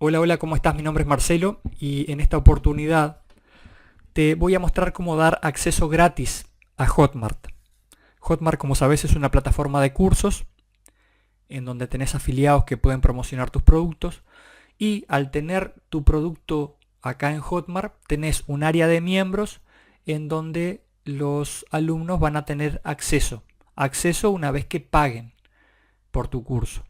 Hola, hola, ¿cómo estás? Mi nombre es Marcelo y en esta oportunidad te voy a mostrar cómo dar acceso gratis a Hotmart. Hotmart, como sabes, es una plataforma de cursos en donde tenés afiliados que pueden promocionar tus productos y al tener tu producto acá en Hotmart tenés un área de miembros en donde los alumnos van a tener acceso una vez que paguen por tu curso.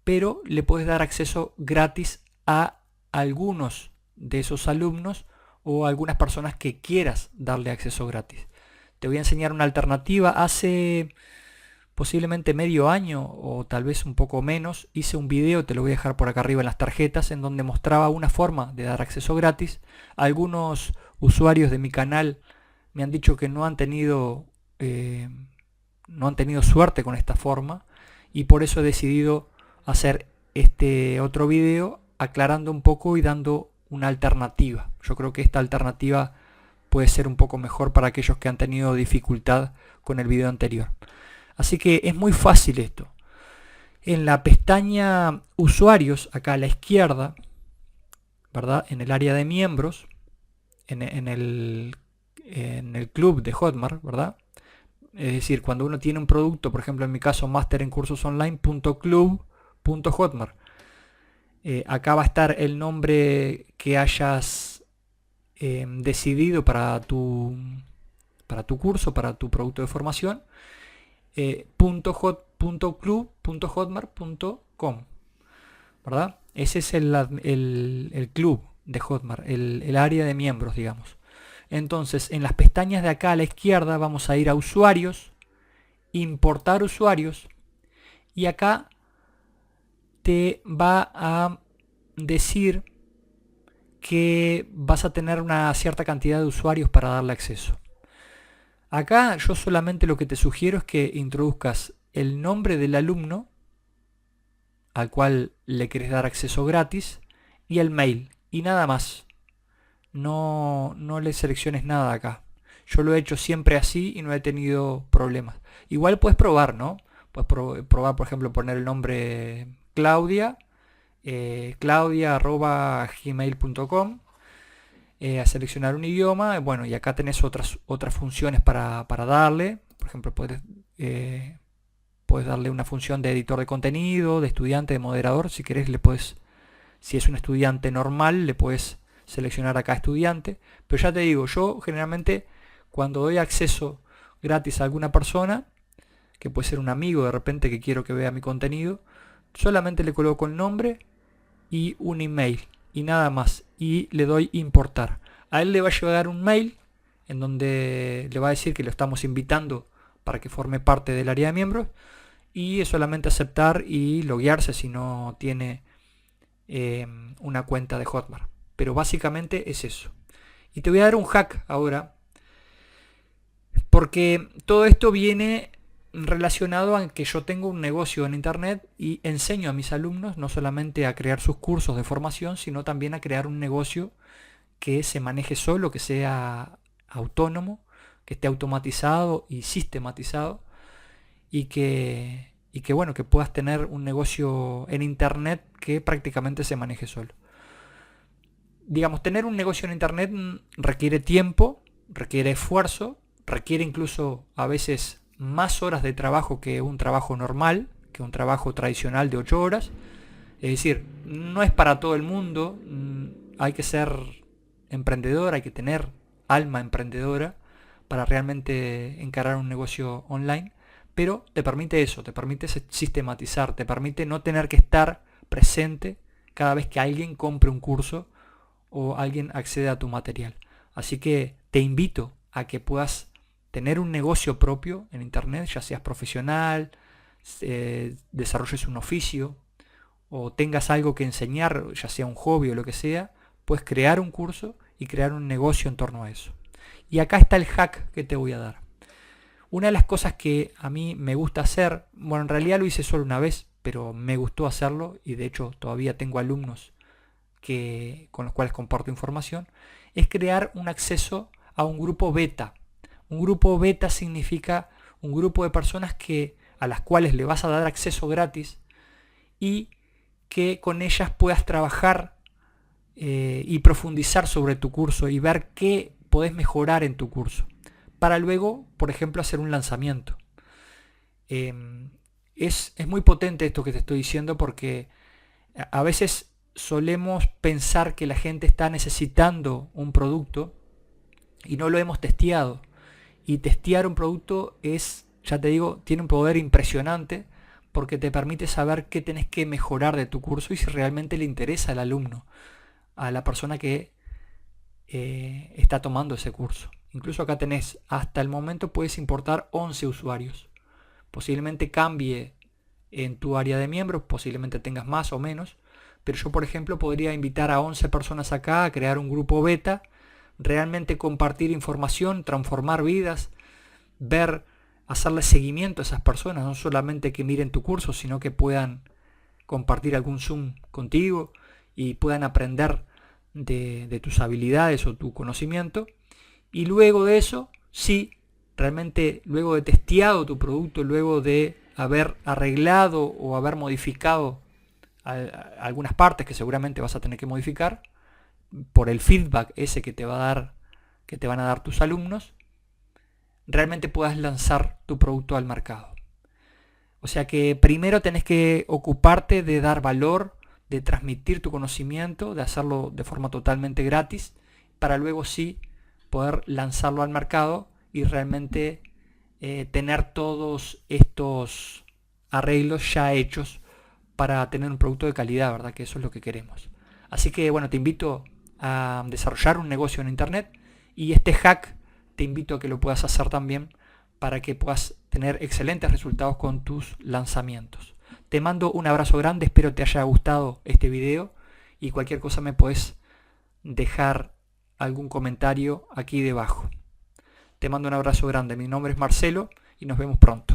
Pero le puedes dar acceso gratis a algunos de esos alumnos o a algunas personas que quieras darle acceso gratis. Te voy a enseñar una alternativa. Hace posiblemente medio año o tal vez un poco menos hice un video, te lo voy a dejar por acá arriba en las tarjetas, en donde mostraba una forma de dar acceso gratis. Algunos usuarios de mi canal me han dicho que no han tenido suerte con esta forma y por eso he decidido hacer este otro video aclarando un poco y dando una alternativa. Yo creo que esta alternativa puede ser un poco mejor para aquellos que han tenido dificultad con el video anterior. Así que es muy fácil esto. En la pestaña usuarios, acá a la izquierda, ¿verdad? En el área de miembros, en el club de Hotmart, ¿verdad? Es decir, cuando uno tiene un producto, por ejemplo en mi caso, máster en cursos online.club.hotmart. Acá va a estar el nombre que hayas decidido para tu curso, para tu producto de formación. .club.hotmart.com, ¿verdad? Ese es el club de Hotmart, el área de miembros, digamos. Entonces, en las pestañas de acá a la izquierda vamos a ir a usuarios, importar usuarios, y acá te va a decir que vas a tener una cierta cantidad de usuarios para darle acceso. Acá yo solamente lo que te sugiero es que introduzcas el nombre del alumno al cual le querés dar acceso gratis y el mail y nada más. No le selecciones nada acá. Yo lo he hecho siempre así y no he tenido problemas. Igual puedes probar, ¿no? Puedes probar, por ejemplo, poner el nombre Claudia, claudia@gmail.com, a seleccionar un idioma, bueno, y acá tenés otras funciones para darle. Por ejemplo, puedes darle una función de editor de contenido, de estudiante, de moderador. Si querés, si es un estudiante normal, le puedes seleccionar acá estudiante. Pero ya te digo, yo generalmente cuando doy acceso gratis a alguna persona, que puede ser un amigo de repente que quiero que vea mi contenido, solamente le coloco el nombre y un email y nada más, y le doy importar. A él le va a llegar un mail en donde le va a decir que lo estamos invitando para que forme parte del área de miembros, y es solamente aceptar y loguearse si no tiene una cuenta de Hotmart. Pero básicamente es eso. Y te voy a dar un hack ahora, porque todo esto viene relacionado a que yo tengo un negocio en internet y enseño a mis alumnos no solamente a crear sus cursos de formación, sino también a crear un negocio que se maneje solo, que sea autónomo, que esté automatizado y sistematizado, y que bueno, que puedas tener un negocio en internet que prácticamente se maneje solo. Digamos, tener un negocio en internet requiere tiempo, requiere esfuerzo, requiere incluso a veces más horas de trabajo que un trabajo normal, que un trabajo tradicional de 8 horas. Es decir, no es para todo el mundo, hay que ser emprendedor, hay que tener alma emprendedora para realmente encarar un negocio online, pero te permite eso, te permite sistematizar, te permite no tener que estar presente cada vez que alguien compre un curso o alguien accede a tu material. Así que te invito a que puedas tener un negocio propio en internet, ya seas profesional, desarrolles un oficio o tengas algo que enseñar, ya sea un hobby o lo que sea, puedes crear un curso y crear un negocio en torno a eso. Y acá está el hack que te voy a dar. Una de las cosas que a mí me gusta hacer, bueno, en realidad lo hice solo una vez, pero me gustó hacerlo y de hecho todavía tengo alumnos con los cuales comparto información, es crear un acceso a un grupo beta. Un grupo beta significa un grupo de personas a las cuales le vas a dar acceso gratis y que con ellas puedas trabajar y profundizar sobre tu curso y ver qué podés mejorar en tu curso, para luego, por ejemplo, hacer un lanzamiento. Es muy potente esto que te estoy diciendo, porque a veces solemos pensar que la gente está necesitando un producto y no lo hemos testeado. Y testear un producto es, ya te digo, tiene un poder impresionante, porque te permite saber qué tenés que mejorar de tu curso y si realmente le interesa al alumno, a la persona que está tomando ese curso. Incluso acá tenés, hasta el momento puedes importar 11 usuarios. Posiblemente cambie en tu área de miembros, posiblemente tengas más o menos, pero yo, por ejemplo, podría invitar a 11 personas acá a crear un grupo beta, realmente compartir información, transformar vidas, hacerle seguimiento a esas personas, no solamente que miren tu curso, sino que puedan compartir algún Zoom contigo y puedan aprender de tus habilidades o tu conocimiento. Y luego de eso, sí, realmente luego de testeado tu producto, luego de haber arreglado o haber modificado algunas partes que seguramente vas a tener que modificar por el feedback ese que te van a dar tus alumnos, realmente puedas lanzar tu producto al mercado. O sea que primero tenés que ocuparte de dar valor, de transmitir tu conocimiento, de hacerlo de forma totalmente gratis, para luego sí poder lanzarlo al mercado y realmente tener todos estos arreglos ya hechos para tener un producto de calidad, ¿verdad? Que eso es lo que queremos. Así que bueno, te invito a desarrollar un negocio en internet, y este hack te invito a que lo puedas hacer también para que puedas tener excelentes resultados con tus lanzamientos. Te mando un abrazo grande, espero te haya gustado este video, y cualquier cosa me puedes dejar algún comentario aquí debajo. Te mando un abrazo grande, mi nombre es Marcelo y nos vemos pronto.